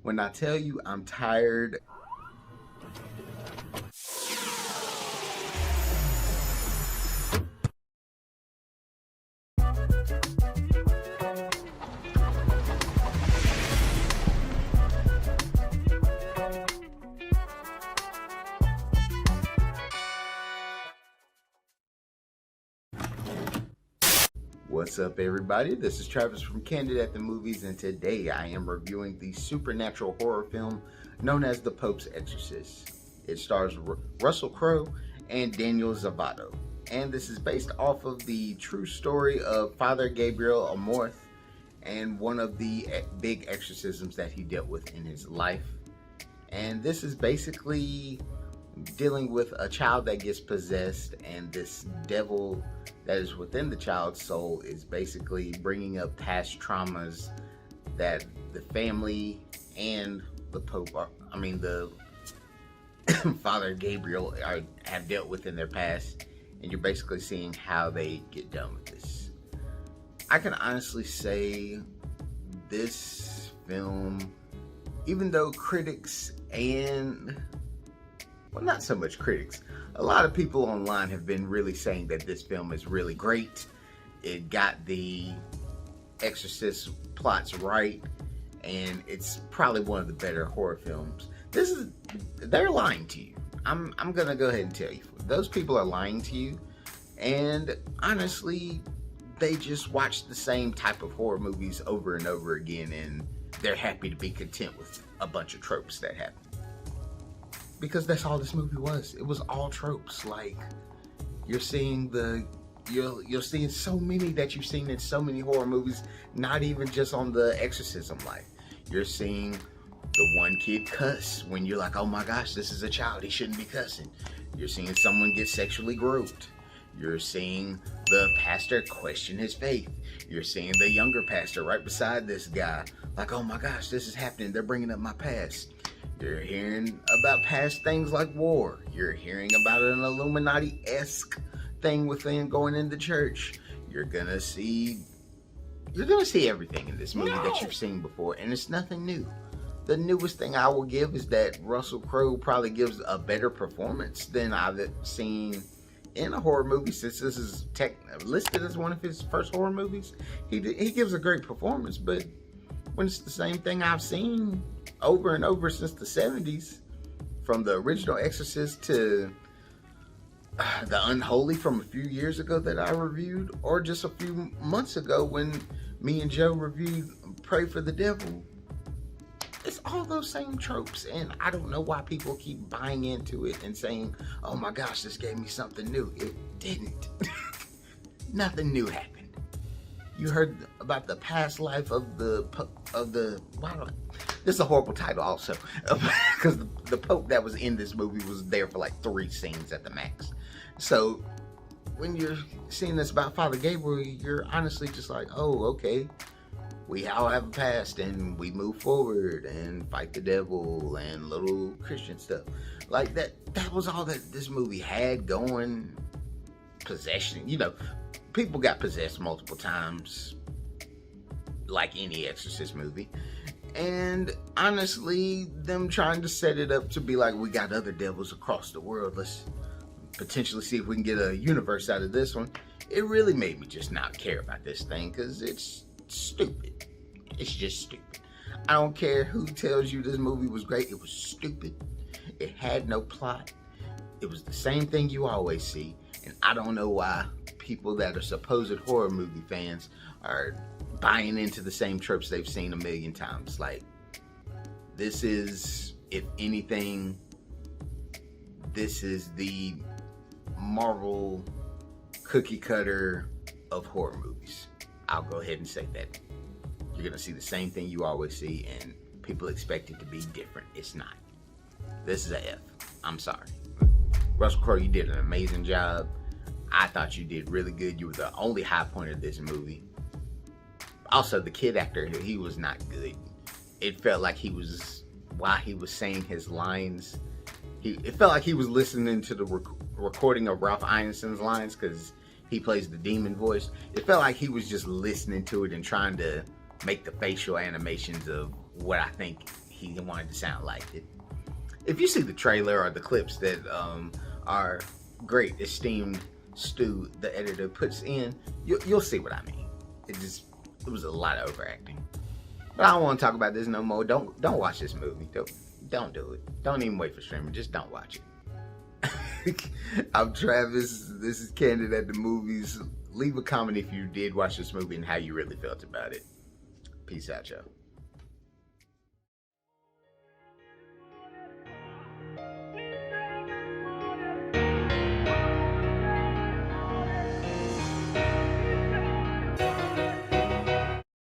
When I tell you I'm tired, what's up everybody? This is Travis from Candid at the Movies, and today I am reviewing the supernatural horror film known as The Pope's Exorcist. It stars Russell Crowe and Daniel Zovatto, and this is based off of the true story of Father Gabriele Amorth and one of the big exorcisms that he dealt with in his life. And this is basically dealing with a child that gets possessed, and this devil that is within the child's soul is basically bringing up past traumas that the family and the Pope the Father Gabriel have dealt with in their past, and you're basically seeing how they get done with this. I can honestly say this film, even though critics and not so much critics, a lot of people online have been really saying that this film is really great. It got the Exorcist plots right, and it's probably one of the better horror films. They're lying to you. I'm gonna go ahead and tell you, those people are lying to you, and honestly, they just watch the same type of horror movies over and over again, and they're happy to be content with a bunch of tropes that happen. Because that's all this movie was. It was all tropes. Like, you're seeing you're seeing so many that you've seen in so many horror movies, not even just on the exorcism life. You're seeing the one kid cuss when you're like, oh my gosh, this is a child, he shouldn't be cussing. You're seeing someone get sexually groped. You're seeing the pastor question his faith. You're seeing the younger pastor right beside this guy, like, oh my gosh, this is happening, they're bringing up my past. You're hearing about past things like war. You're hearing about an Illuminati-esque thing within going into church. You're gonna see everything in this movie that you've seen before, and it's nothing new. The newest thing I will give is that Russell Crowe probably gives a better performance than I've seen in a horror movie, since this is listed as one of his first horror movies. He gives a great performance, but when it's the same thing I've seen over and over since the 70s, from the original Exorcist to the Unholy from a few years ago that I reviewed, or just a few months ago when me and Joe reviewed Pray for the Devil. It's all those same tropes, and I don't know why people keep buying into it and saying, oh my gosh, this gave me something new. It didn't. Nothing new happened. You heard about the past life of the this is a horrible title also, because the Pope that was in this movie was there for like 3 scenes at the max. So when you're seeing this about Father Gabriel, you're honestly just like, oh, okay, we all have a past and we move forward and fight the devil and little Christian stuff. Like that was all that this movie had going. Possession, people got possessed multiple times, like any Exorcist movie. And honestly, them trying to set it up to be like, we got other devils across the world, let's potentially see if we can get a universe out of this one. It really made me just not care about this thing, because it's stupid. It's just stupid. I don't care who tells you this movie was great. It was stupid. It had no plot. It was the same thing you always see. And I don't know why people that are supposed horror movie fans are buying into the same tropes they've seen a million times. Like, this is, if anything, this is the Marvel cookie cutter of horror movies. I'll go ahead and say that. You're gonna see the same thing you always see, and people expect it to be different. It's not. This is a F. I'm sorry. Russell Crowe, you did an amazing job. I thought you did really good. You were the only high point of this movie. Also, the kid actor, he was not good. It felt like while he was saying his lines, it felt like he was listening to the recording of Ralph Ineson's lines, because he plays the demon voice. It felt like he was just listening to it and trying to make the facial animations of what I think he wanted to sound like it. If you see the trailer or the clips that our great esteemed Stu, the editor, puts in, you'll see what I mean. It was a lot of overacting. But I don't want to talk about this no more. Don't watch this movie. Don't do it. Don't even wait for streaming. Just don't watch it. I'm Travis. This is Candid at the Movies. Leave a comment if you did watch this movie and how you really felt about it. Peace out, y'all.